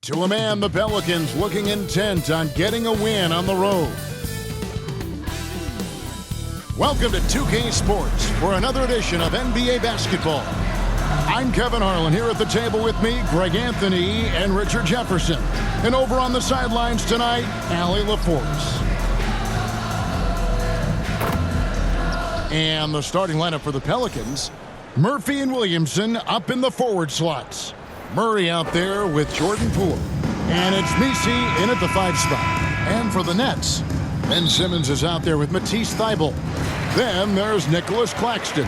To a man, the Pelicans looking intent on getting a win on the road. Welcome to 2K Sports for another edition of NBA basketball. I'm Kevin Harlan. Here at the table with me, Greg Anthony and Richard Jefferson. And over on the sidelines tonight, Allie LaForce. And the starting lineup for the Pelicans, Murphy and Williamson up in the forward slots. Murray out there with Jordan Poole. And it's Messi in at the 5 spot. And for the Nets, Ben Simmons is out there with Matisse Thybulle. Then there's Nicholas Claxton.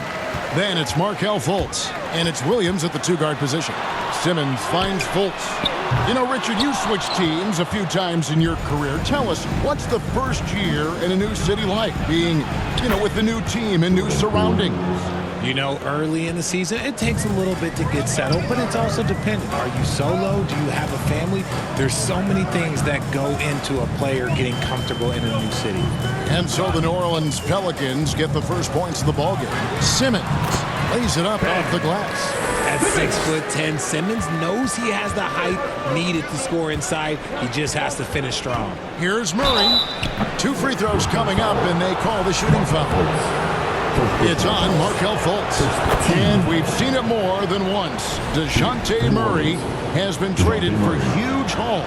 Then it's Markelle Fultz. And it's Williams at the 2-guard position. Simmons finds Fultz. You know, Richard, you switched teams a few times in your career. Tell us, what's the first year in a new city like, being, with the new team and new surroundings? Early in the season, it takes a little bit to get settled, but it's also dependent. Are you solo? Do you have a family? There's so many things that go into a player getting comfortable in a new city. And so the New Orleans Pelicans get the first points of the ballgame. Simmons lays it up off the glass. At 6'10", Simmons knows he has the height needed to score inside. He just has to finish strong. Here's Murray. 2 free throws coming up, and they call the shooting foul. It's on Markelle Fultz. And we've seen it more than once. DeJounte Murray has been traded for huge haul.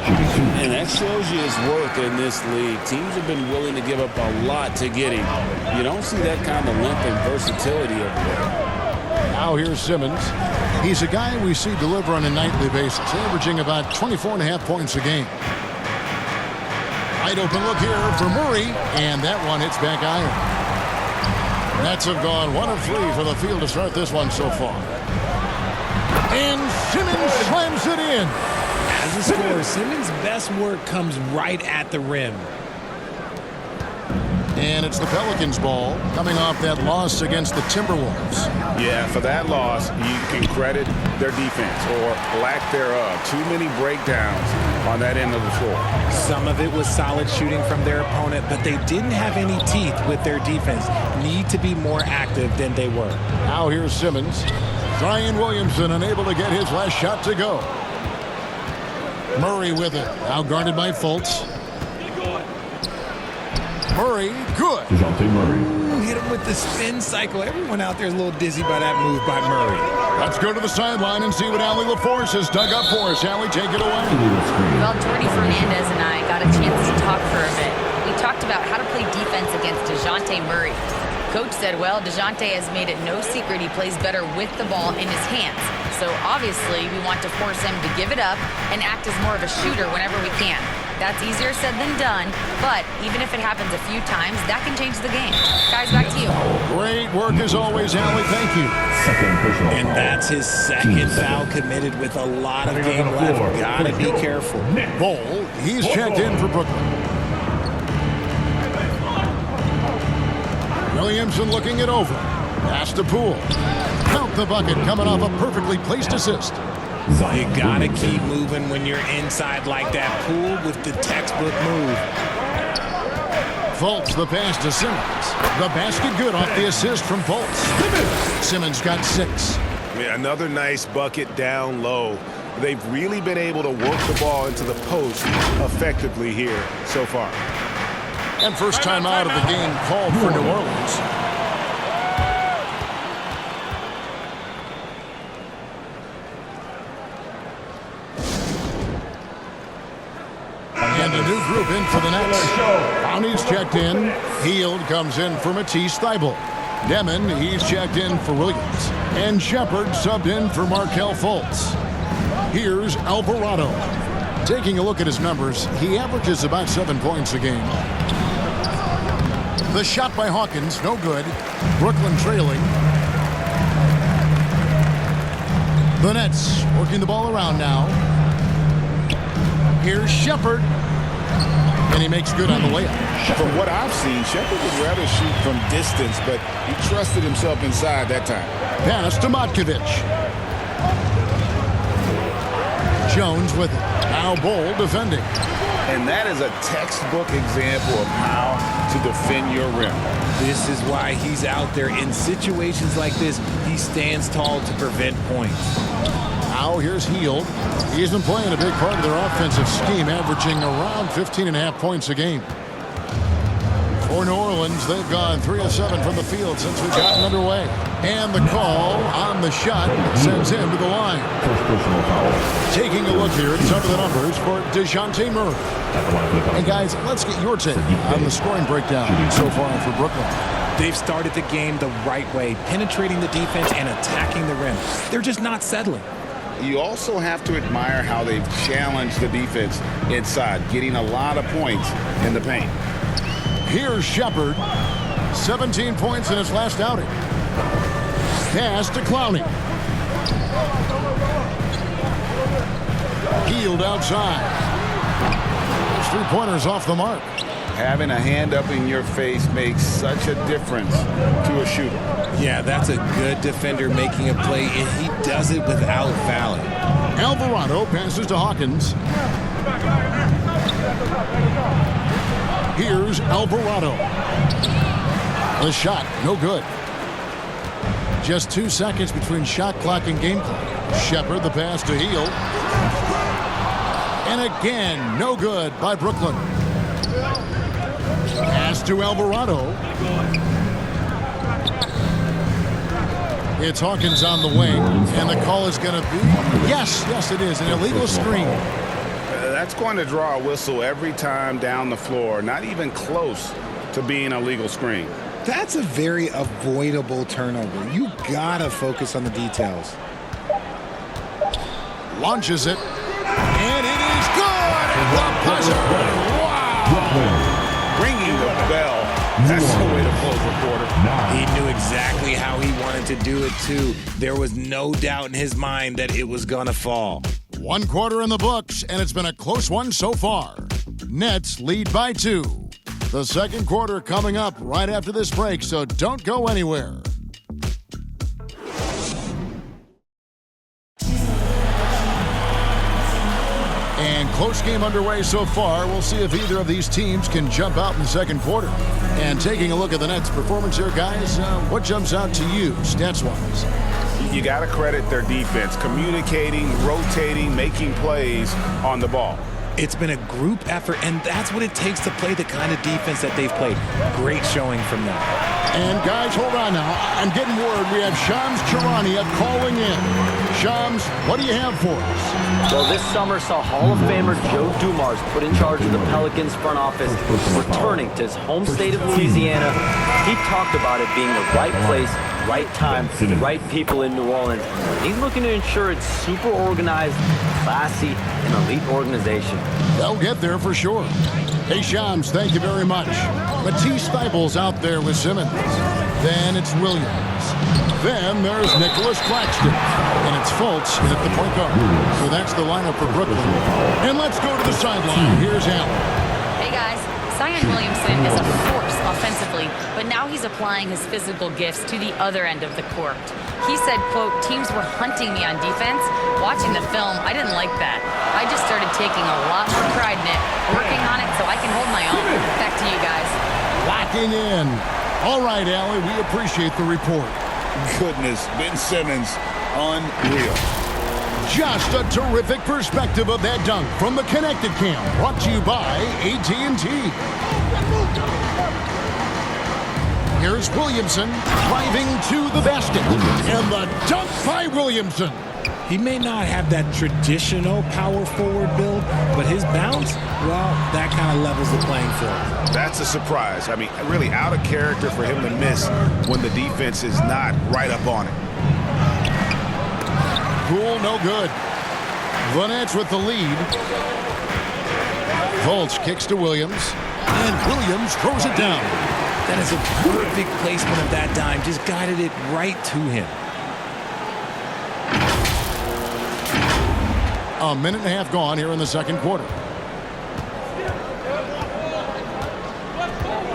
And that shows you his worth in this league. Teams have been willing to give up a lot to get him. You don't see that kind of length and versatility over there. Now here's Simmons. He's a guy we see deliver on a nightly basis, averaging about 24.5 points a game. Wide open look here for Murray, and that one hits back iron. Nets have gone 1 of 3 for the field to start this one so far. And Simmons slams it in. As a scorer, Simmons' best work comes right at the rim. And it's the Pelicans' ball coming off that loss against the Timberwolves. Yeah, for that loss, you can credit their defense or lack thereof. Too many breakdowns on that end of the floor. Some of it was solid shooting from their opponent, but they didn't have any teeth with their defense. Need to be more active than they were. Now here's Simmons. Zion Williamson unable to get his last shot to go. Murray with it. Now guarded by Fultz. Murray, good. Ooh, hit him with the spin cycle. Everyone out there is a little dizzy by that move by Murray. Let's go to the sideline and see what Allie LaForce has dug up for us. Allie, take it away. Well, Jordy Fernandez and I got a chance to talk for a bit. We talked about how to play defense against DeJounte Murray. Coach said, well, DeJounte has made it no secret he plays better with the ball in his hands. So obviously we want to force him to give it up and act as more of a shooter whenever we can. That's easier said than done, but even if it happens a few times, that can change the game. Guys, back to you. Great work as always, Allie. Thank you. And that's his second foul committed with a lot of game left. Gotta be careful. Bol, he's checked in for Brooklyn. Williamson looking it over. Pass to Poole. Count the bucket coming off a perfectly placed assist. You gotta keep moving when you're inside like that. Poole with the textbook move. Fultz the pass to Simmons. The basket good off the assist from Fultz. Simmons got 6. Yeah, another nice bucket down low. They've really been able to work the ball into the post effectively here so far. And first time out of the game called for New Orleans. And a new group in for the Nets. Brownie's checked in. Hield comes in for Matisse Thybulle. Demon, he's checked in for Williams. And Shepard subbed in for Markelle Fultz. Here's Alvarado. Taking a look at his numbers, he averages about 7 points a game. The shot by Hawkins, no good. Brooklyn trailing. The Nets working the ball around now. Here's Shepard. And he makes good on the layup. From what I've seen, Shepard would rather shoot from distance, but he trusted himself inside that time. Pass to Matkovic. Jones with it. Now Bol defending. And that is a textbook example of how to defend your rim. This is why he's out there in situations like this. He stands tall to prevent points. Now here's Hield. He's been playing a big part of their offensive scheme, averaging around 15.5 points a game. For New Orleans, they've gone 3 of 7 from the field since we've gotten underway. And the call on the shot sends him to the line. Taking a look here at some of the numbers for DeJounte Murray. And guys, let's get your take on the scoring breakdown so far for Brooklyn. They've started the game the right way, penetrating the defense and attacking the rim. They're just not settling. You also have to admire how they've challenged the defense inside, getting a lot of points in the paint. Here's Shepard. 17 points in his last outing. Pass to Clowney. Hield outside. His three-pointers off the mark. Having a hand up in your face makes such a difference to a shooter. Yeah, that's a good defender making a play, and he does it without fouling. Alvarado passes to Hawkins. Here's Alvarado. The shot, no good. Just 2 seconds between shot clock and game clock. Shepard, the pass to Hield. And again, no good by Brooklyn. Pass to Alvarado. It's Hawkins on the wing, and the call is going to be, yes, it is, an illegal screen. That's going to draw a whistle every time down the floor, not even close to being a legal screen. That's a very avoidable turnover. You gotta focus on the details. Launches it, and it is good! The buzzer! Wow! Ringing the bell. That's the way to close the quarter. He knew exactly how he wanted to do it, too. There was no doubt in his mind that it was gonna fall. 1 quarter in the books, and it's been a close one so far. Nets lead by 2. The second quarter coming up right after this break, so don't go anywhere. And close game underway so far. We'll see if either of these teams can jump out in the second quarter. And taking a look at the Nets' performance here, guys, what jumps out to you, stats-wise? You got to credit their defense, communicating, rotating, making plays on the ball. It's been a group effort, and that's what it takes to play the kind of defense that they've played. Great showing from them. And guys, hold on now. I'm getting word we have Shams Charania calling in. Shams, what do you have for us? Well, this summer saw Hall of Famer Joe Dumars put in charge of the Pelicans front office, returning to his home state of Louisiana. He talked about it being the right place, right time, right people in New Orleans. He's looking to ensure it's super organized, classy, and elite organization. They'll get there for sure. Hey, Shams, thank you very much. Matisse Thybulle out there with Simmons. Then it's Williams. Then there's Nicholas Claxton. And it's Fultz at the point guard. So that's the lineup for Brooklyn. And let's go to the sideline. Here's Allen. Hey, guys. Zion Williamson is a force offensively, but now he's applying his physical gifts to the other end of the court. He said, quote, teams were hunting me on defense. Watching the film, I didn't like that. I just started taking a lot more pride in it, working on it so I can hold my own. Back to you guys. Locking in. All right, Allie, we appreciate the report. Goodness, Ben Simmons, unreal. Just a terrific perspective of that dunk from the Connected Cam, brought to you by AT&T. Here's Williamson driving to the basket. And the dunk by Williamson. He may not have that traditional power forward build, but his bounce, well, that kind of levels the playing field. That's a surprise. I mean, really out of character for him to miss when the defense is not right up on it. Cool, no good. The Nets with the lead. Fultz kicks to Williams. And Williams throws it down. That is a perfect placement of that dime. Just guided it right to him. A minute and a half gone here in the second quarter.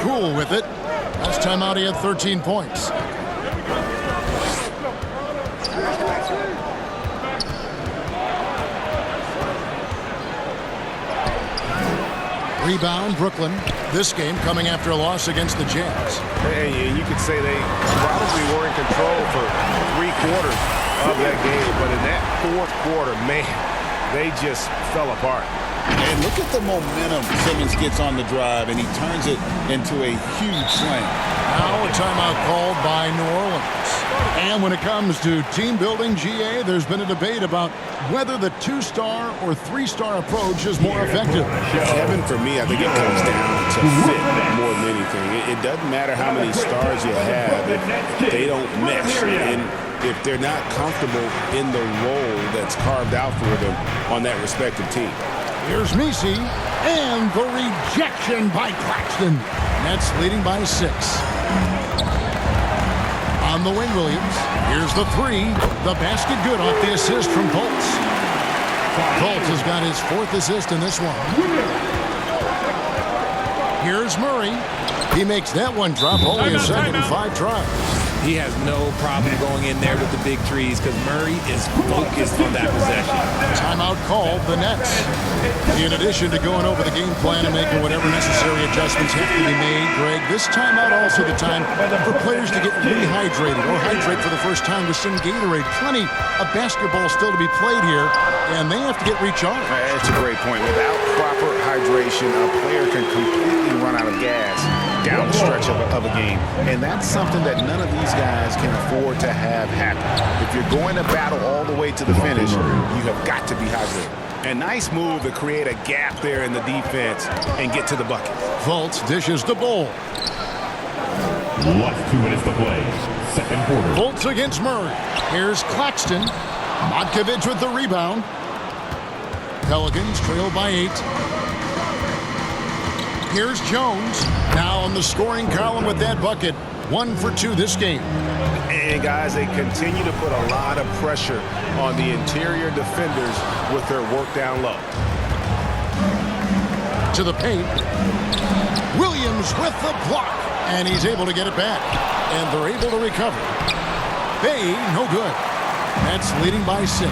Cool with it. Last time out, he had 13 points. Rebound, Brooklyn. This game coming after a loss against the Jazz. Hey, you could say they probably were in control for 3 quarters. of that game. But in that fourth quarter, man, they just fell apart. And look at the momentum Simmons gets on the drive, and he turns it into a huge slam. Now a timeout called by New Orleans. And when it comes to team building, GA, there's been a debate about whether the 2-star or 3-star approach is more effective. Kevin, for me, I think it comes down to fit more than anything. It doesn't matter how many stars you have if they don't mesh. And if they're not comfortable in the role that's carved out for them on that respective team. Here's Messi, and the rejection by Claxton. Nets leading by 6. On the wing, Williams. Here's the 3. The basket good off the assist from Fultz. Fultz has got his 4th assist in this one. Here's Murray. He makes that one drop only a second in 5 tries. He has no problem going in there with the big threes because Murray is focused on that possession. Timeout called the Nets. In addition to going over the game plan and making whatever necessary adjustments have to be made, Greg, this timeout also the time for players to get rehydrated or hydrate for the first time with some Gatorade. Plenty of basketball still to be played here, and they have to get recharged. That's a great point. Without proper hydration, a player can completely run out of gas down the stretch of a game. And that's something that none of these guys can afford to have happen. If you're going to battle all the way to the finish, you have got to be hydrated. A nice move to create a gap there in the defense and get to the bucket. Fultz dishes the ball. Last 2 minutes to play. Second quarter. Fultz against Murray. Here's Claxton. Modkovic with the rebound. Pelicans trail by 8. Here's Jones. Now on the scoring column with that bucket. 1 for 2 this game. And guys, they continue to put a lot of pressure on the interior defenders with their work down low. To the paint. Williams with the block. And he's able to get it back. And they're able to recover. Bay, no good. That's leading by 6.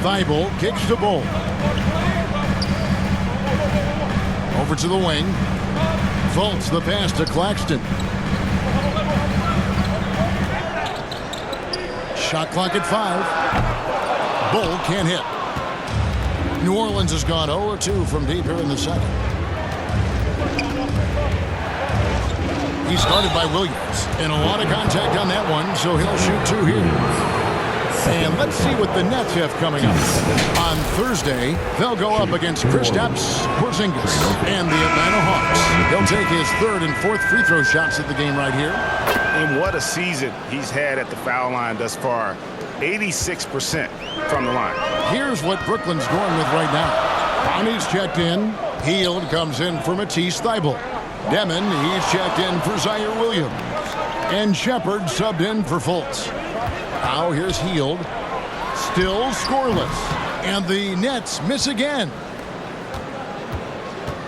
Thibault kicks the ball. Over to the wing. Fultz the pass to Claxton. Shot clock at 5. Bull can't hit. New Orleans has gone 0-2 from deep here in the second. He started by Williams. And a lot of contact on that one, so he'll shoot 2 here. And let's see what the Nets have coming up. On Thursday, they'll go up against Kristaps Porzingis and the Atlanta Hawks. He'll take his 3rd and 4th free throw shots at the game right here. And what a season he's had at the foul line thus far. 86% from the line. Here's what Brooklyn's going with right now. Bonnie's checked in. Hield comes in for Matisse Thybulle. Demon, he's checked in for Zaire Williams. And Shepard subbed in for Fultz. Now here's Hield. Still scoreless. And the Nets miss again.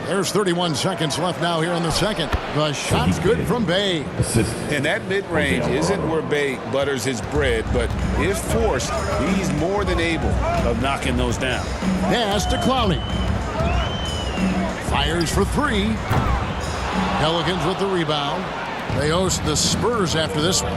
There's 31 seconds left now here in the second. The shot's good from Bay. And that mid-range isn't where Bay butters his bread, but if forced, he's more than able of knocking those down. Pass to Clowney. Fires for 3. Pelicans with the rebound. They host the Spurs after this one.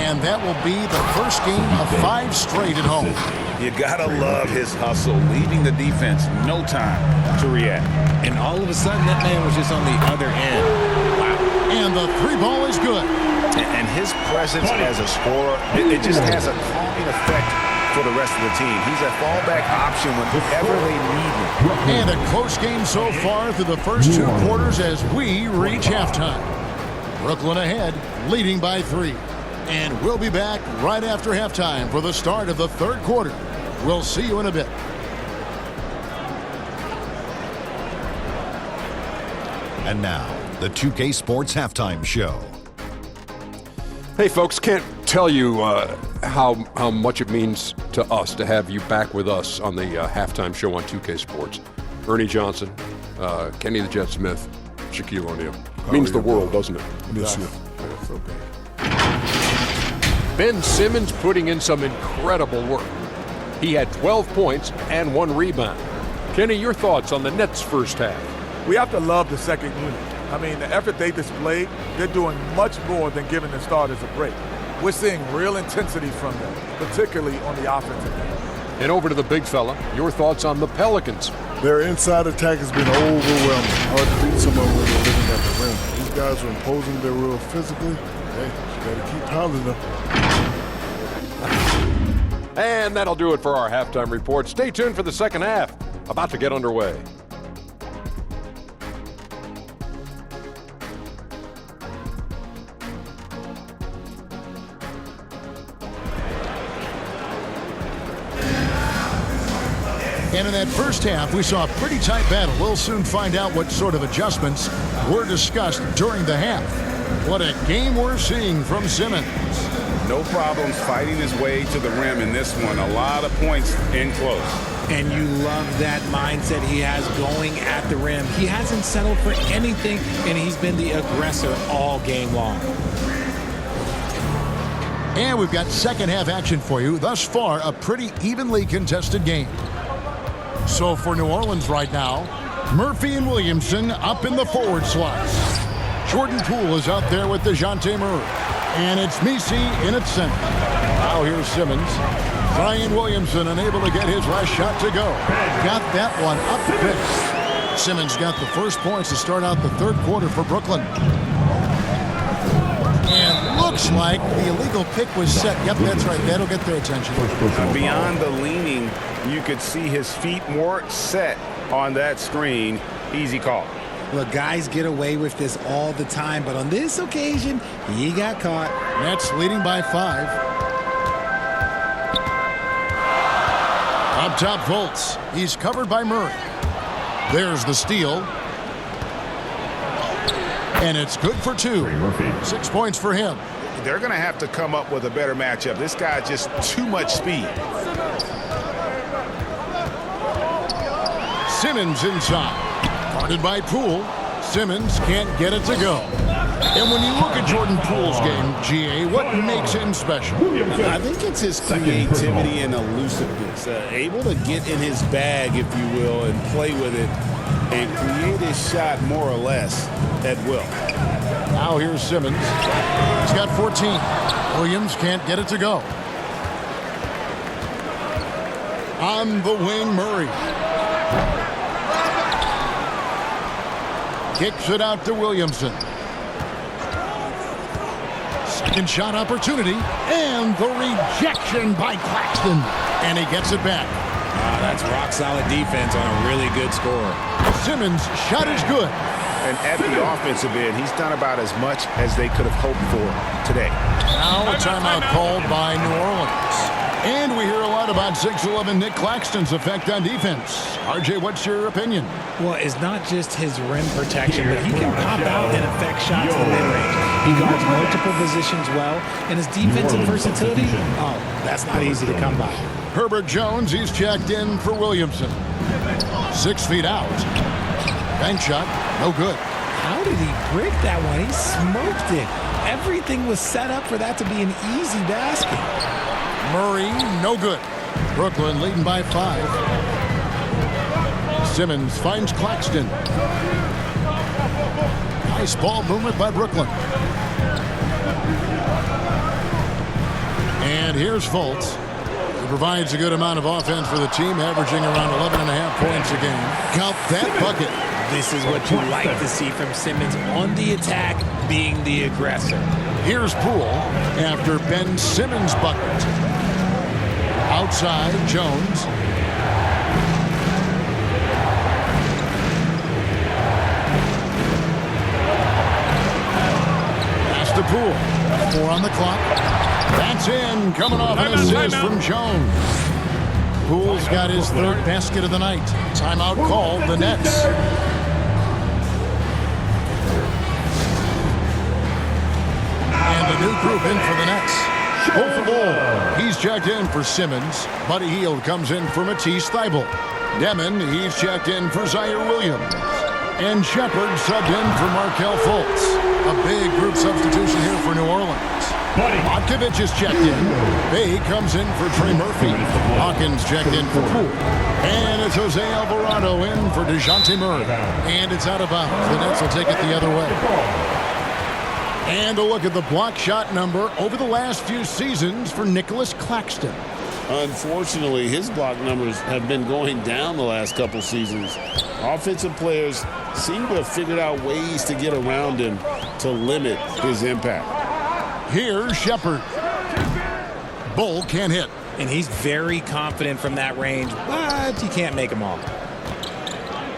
And that will be the first game of 5 straight at home. You gotta love his hustle, leaving the defense no time to react. And all of a sudden, that man was just on the other end. Wow. And the 3 ball is good. And his presence as a scorer, it just has a calming effect for the rest of the team. He's a fallback option whenever they need him. And a close game so far through the first 2 quarters as we reach halftime. Brooklyn ahead, leading by 3. And we'll be back right after halftime for the start of the 3rd quarter. We'll see you in a bit. And now, the 2K Sports Halftime Show. Hey, folks, can't tell you how much it means to us to have you back with us on the halftime show on 2K Sports. Ernie Johnson, Kenny the Jet Smith, Shaquille O'Neal. Means the world, doesn't it? Yes, yeah. Ben Simmons putting in some incredible work. He had 12 points and 1 rebound. Kenny, your thoughts on the Nets' first half? We have to love the second unit. I mean, the effort they displayed, they're doing much more than giving the starters a break. We're seeing real intensity from them, particularly on the offensive end. And over to the big fella. Your thoughts on the Pelicans? Their inside attack has been overwhelming. Hard to beat someone when they're living at the rim. These guys are imposing their will physically. Hey, you got to keep pounding them. And that'll do it for our halftime report. Stay tuned for the second half. About to get underway. And in that first half, we saw a pretty tight battle. We'll soon find out what sort of adjustments were discussed during the half. What a game we're seeing from Simmons. No problems fighting his way to the rim in this one. A lot of points in close. And you love that mindset he has going at the rim. He hasn't settled for anything, and he's been the aggressor all game long. And we've got second half action for you. Thus far, a pretty evenly contested game. So for New Orleans right now, Murphy and Williamson up in the forward slots. Jordan Poole is out there with DeJounte Murray. And it's Messi in its center. Now here's Simmons. Zion Williamson unable to get his last shot to go. Got that one up the pitch. Simmons got the first points to start out the third quarter for Brooklyn. And looks like the illegal pick was set. Yep, that's right. That'll get their attention. Beyond the leaning, you could see his feet more set on that screen. Easy call. Look, guys get away with this all the time, but on this occasion, he got caught. Nets leading by 5. Up top, Fultz. He's covered by Murray. There's the steal. And it's good for 2. 6 points for him. They're going to have to come up with a better matchup. This guy just too much speed. Simmons inside. Guarded by Poole. Simmons can't get it to go. And when you look at Jordan Poole's game, GA, what makes him special? I think it's his creativity and elusiveness. Able to get in his bag, if you will, and play with it and create his shot more or less at will. Now here's Simmons. He's got 14. Williams can't get it to go. On the wing, Murray. Kicks it out to Williamson. Second shot opportunity. And the rejection by Claxton. And he gets it back. That's rock-solid defense on a really good score. Simmons' shot is good. And at the offensive end, he's done about as much as they could have hoped for today. Now a timeout called by New Orleans. And we hear a lot about 6'11" Nick Claxton's effect on defense. RJ, what's your opinion? Well, it's not just his rim protection, but he can pop out and affect shots in the mid-range. He guards multiple positions well, and his defensive versatility, that's not easy to come by. Herbert Jones, he's checked in for Williamson. 6 feet out. Bank shot, no good. How did he break that one? He smoked it. Everything was set up for that to be an easy basket. Murray, no good. Brooklyn leading by 5. Simmons finds Claxton. Nice ball movement by Brooklyn. And here's Fultz. He provides a good amount of offense for the team, averaging around 11.5 points a game. Count that bucket. This is what you like to see from Simmons on the attack, being the aggressor. Here's Poole after Ben Simmons' bucket. Outside, Jones. Pass to Poole. 4 on the clock. That's in. Coming off an assist from Jones. Poole's got his 3rd basket of the night. Timeout called the Nets. And a new group in for the Nets. Ball. He's checked in for Simmons. Buddy Hield comes in for Matisse Thybulle. Demon, he's checked in for Zaire Williams. And Shepard subbed in for Markelle Fultz. A big group substitution here for New Orleans. Botkovich is checked in. Bay comes in for Trey Murphy. Hawkins checked in for Poole. And it's Jose Alvarado in for DeJounte Murray. And it's out of bounds. The Nets will take it the other way. And a look at the block shot number over the last few seasons for Nicholas Claxton. Unfortunately, his block numbers have been going down the last couple seasons. Offensive players seem to have figured out ways to get around him to limit his impact. Here's Shepard. Bull can't hit. And he's very confident from that range, but you can't make them all.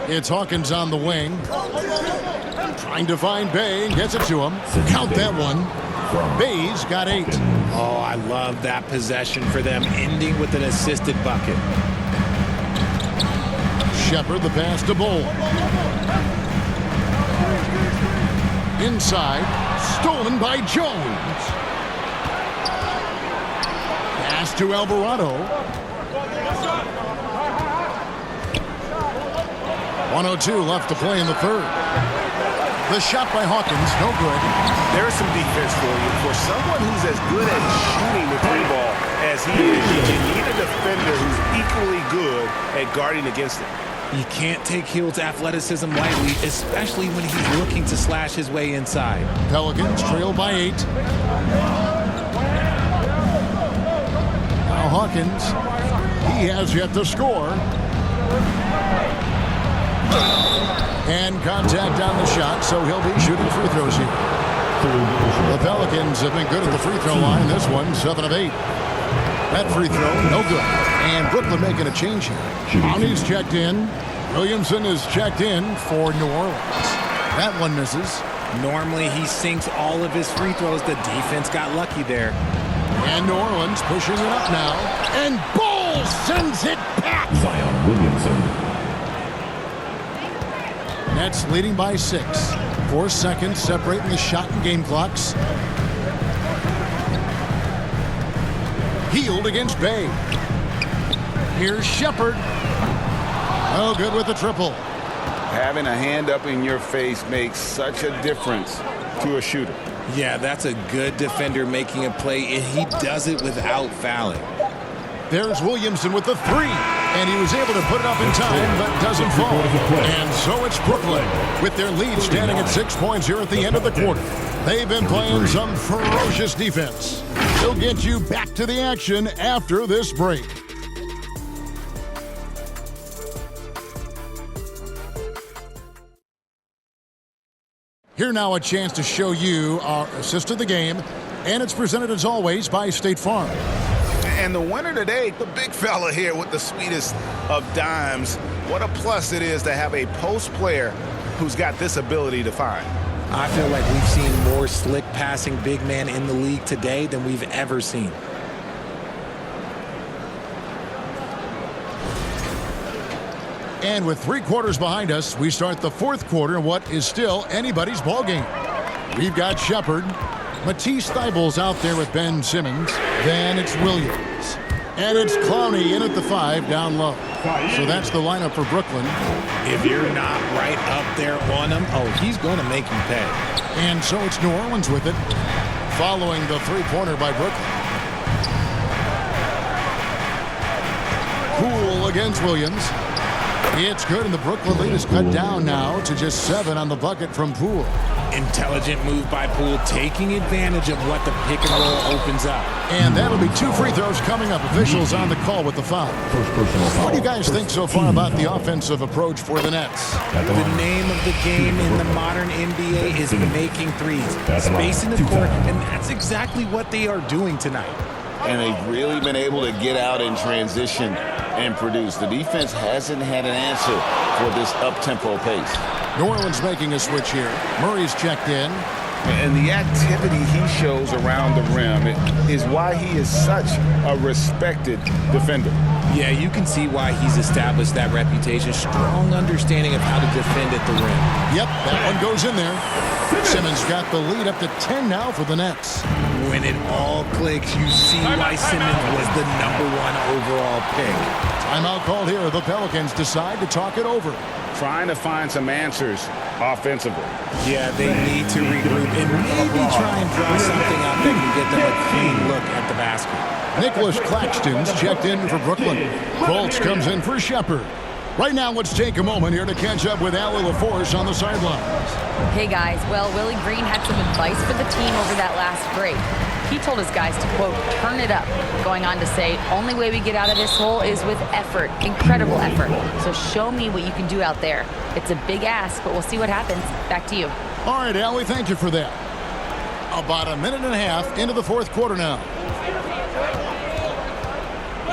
It's Hawkins on the wing. Trying to find Bay and gets it to him. Count that one. Bay's got 8. Oh, I love that possession for them, ending with an assisted bucket. Shepard, the pass to Bull. Inside, stolen by Jones. Pass to Alvarado. 1:02 left to play in the third. The shot by Hawkins, no good. There's some defense for you. For someone who's as good at shooting the three ball as he is, you need a defender who's equally good at guarding against it. You can't take Hield's athleticism lightly, especially when he's looking to slash his way inside. Pelicans trail by 8. Now Hawkins, he has yet to score. And contact on the shot, so he'll be shooting free throws here. The Pelicans have been good at the free throw line. This one, 7 of 8. That free throw, no good. And Brooklyn making a change here. Downey's checked in. Williamson is checked in for New Orleans. That one misses. Normally he sinks all of his free throws. The defense got lucky there. And New Orleans pushing it up now. And Bull sends it back. Zion Williamson. Nets leading by 6. 4 seconds separating the shot and game clocks. Hield against Bay. Here's Shepard. Oh, good with the triple. Having a hand up in your face makes such a difference to a shooter. Yeah, that's a good defender making a play, and he does it without fouling. There's Williamson with the 3. And he was able to put it up in time, but doesn't fall. And so it's Brooklyn with their lead standing at 6 points here at the end of the quarter. They've been playing some ferocious defense. We'll get you back to the action after this break. Here now a chance to show you our assist of the game, and it's presented as always by State Farm. And the winner today, the big fella here with the sweetest of dimes. What a plus it is to have a post player who's got this ability to find. I feel like we've seen more slick passing big man in the league today than we've ever seen. And with 3 quarters behind us, we start the 4th quarter in what is still anybody's ball game. We've got Shepard. Matisse Thybulle's out there with Ben Simmons. Then it's Williams. And it's Clowney in at the 5 down low. So that's the lineup for Brooklyn. If you're not right up there on him, oh, he's going to make you pay. And so it's New Orleans with it, following the 3-pointer by Brooklyn. Poole against Williams. It's good, and the Brooklyn lead is cut down now to just 7 on the bucket from Poole. Intelligent move by Poole, taking advantage of what the pick and roll opens up. And that'll be 2 free throws coming up. Officials on the call with the foul. What do you guys think so far about the offensive approach for the Nets? The name of the game in the modern NBA is making threes. Spacing the court, and that's exactly what they are doing tonight. And they've really been able to get out in transition and produce. The defense hasn't had an answer for this up-tempo pace. New Orleans making a switch here. Murray's checked in. And the activity he shows around the rim is why he is such a respected defender. Yeah, you can see why he's established that reputation. Strong understanding of how to defend at the rim. Yep, that one goes in there. Simmons got the lead up to 10 now for the Nets. When it all clicks, you see why Simmons was the #1 overall pick. Timeout called here. The Pelicans decide to talk it over. Trying to find some answers offensively. Yeah, they need to regroup and maybe try and draw something up that can get them a clean look at the basket. Nicholas Claxton's checked in for Brooklyn. Fultz comes in for Shepard. Right now, let's take a moment here to catch up with Allie LaForce on the sidelines. Hey guys, well, Willie Green had some advice for the team over that last break. He told his guys to, quote, turn it up, going on to say, only way we get out of this hole is with effort, incredible effort. So show me what you can do out there. It's a big ask, but we'll see what happens. Back to you. All right, Allie, thank you for that. About a minute and a half into the fourth quarter now.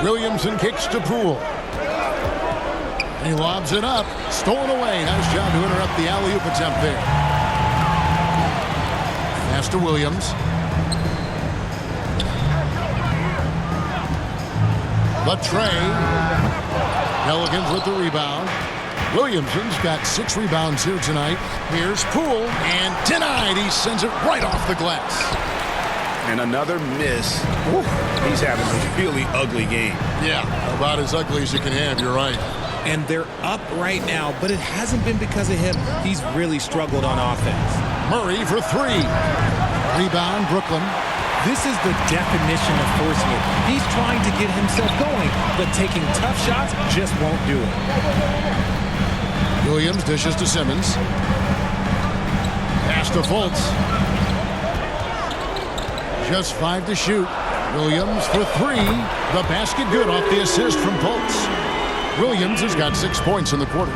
Williamson kicks to Poole. He lobs it up. Stolen away. Nice job to interrupt the alley-oop attempt there. Pass to Williams. The tray. Pelicans with the rebound. Williamson's got 6 rebounds here tonight. Here's Poole, and denied. He sends it right off the glass. And another miss. He's having a really ugly game. Yeah, about as ugly as you can have. You're right. And they're up right now, but it hasn't been because of him. He's really struggled on offense. Murray for 3. Rebound, Brooklyn. This is the definition of forcing it. He's trying to get himself going, but taking tough shots just won't do it. Williams dishes to Simmons. Pass to Fultz. Just 5 to shoot. Williams for 3. The basket good off the assist from Fultz. Williams has got 6 points in the quarter.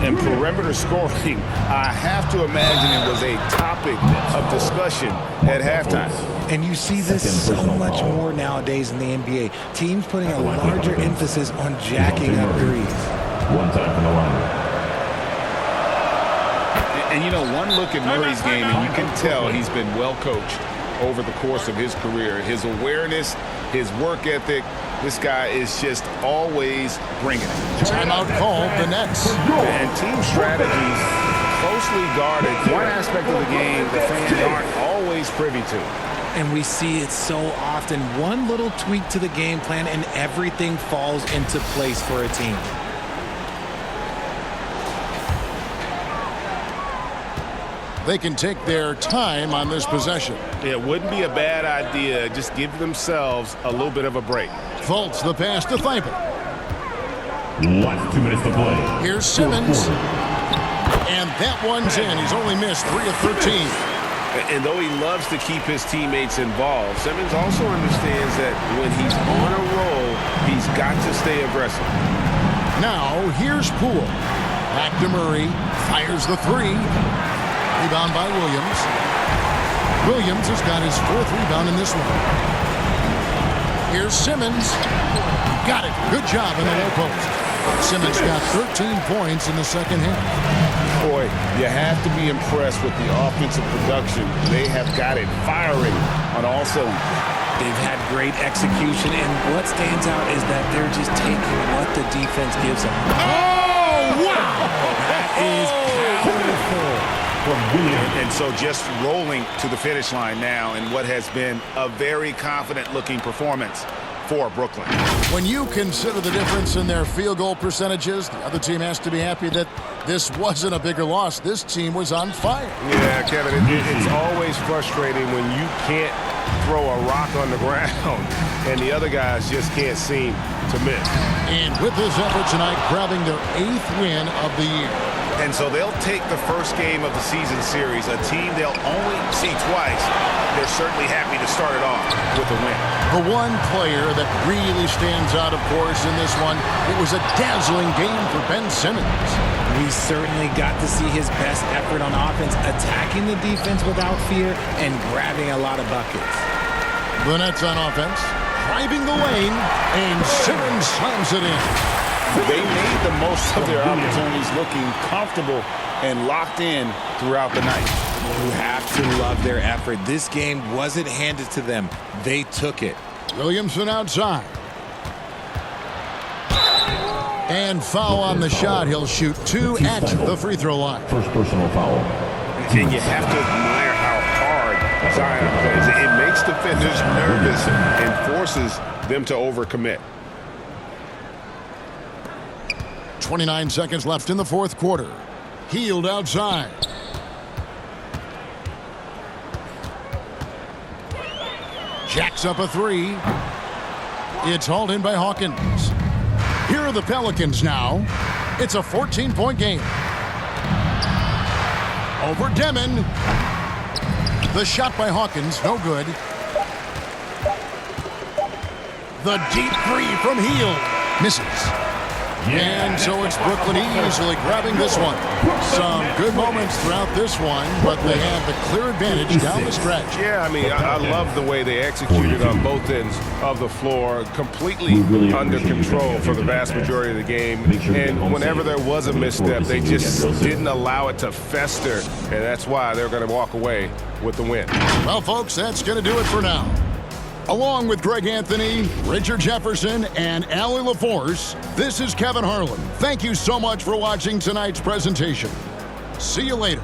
And perimeter scoring, I have to imagine it was a topic of discussion at halftime. And you see this so much more nowadays in the NBA. Teams putting a larger emphasis on jacking up threes. One time from the line. And you know, one look at Murray's game, and you can tell he's been well coached over the course of his career. His awareness, his work ethic, this guy is just always bringing it. Timeout called, the Nets. And team strategies closely guarded. One aspect of the game the fans aren't always privy to. And we see it so often. One little tweak to the game plan and everything falls into place for a team. They can take their time on this possession. It wouldn't be a bad idea. Just give themselves a little bit of a break. Fultz the pass to Thibault. Last 2 minutes to play. Here's Simmons. And that one's in. He's only missed 3 of 13. And though he loves to keep his teammates involved, Simmons also understands that when he's on a roll, he's got to stay aggressive. Now, here's Poole. Back to Murray. Fires the 3. Rebound by Williams. Williams has got his 4th rebound in this one. Here's Simmons. Got it. Good job in the low post. Simmons got 13 points in the second half. Boy, you have to be impressed with the offensive production. They have got it firing on all cylinders. They've had great execution, and what stands out is that they're just taking what the defense gives them. Oh, wow! That is powerful. And so just rolling to the finish line now in what has been a very confident-looking performance for Brooklyn. When you consider the difference in their field goal percentages, the other team has to be happy that this wasn't a bigger loss. This team was on fire. Yeah, Kevin, it's always frustrating when you can't throw a rock on the ground and the other guys just can't seem to miss. And with this effort tonight, grabbing their 8th win of the year. And so they'll take the first game of the season series, a team they'll only see twice. They're certainly happy to start it off with a win. The one player that really stands out, of course, in this one, it was a dazzling game for Ben Simmons. We certainly got to see his best effort on offense, attacking the defense without fear and grabbing a lot of buckets. The Nets on offense, driving the lane, and Simmons slams it in. They made the most of their opportunities, looking comfortable and locked in throughout the night. You have to love their effort. This game wasn't handed to them. They took it. Williamson outside. And foul on the shot. He'll shoot 2 at the free throw line. First personal foul. And you have to admire how hard Zion plays. It makes defenders nervous and forces them to overcommit. 29 seconds left in the fourth quarter. Hield outside. Jacks up a 3. It's hauled in by Hawkins. Here are the Pelicans now. It's a 14-point game. Over Demon. The shot by Hawkins, no good. The deep three from Hield. Misses. And so it's Brooklyn easily grabbing this one. Some good moments throughout this one, but they have the clear advantage down the stretch. Yeah, I mean, I love the way they executed on both ends of the floor, completely under control for the vast majority of the game. And whenever there was a misstep, they just didn't allow it to fester, and that's why they're going to walk away with the win. Well, folks, that's going to do it for now. Along with Greg Anthony, Richard Jefferson, and Allie LaForce, this is Kevin Harlan. Thank you so much for watching tonight's presentation. See you later.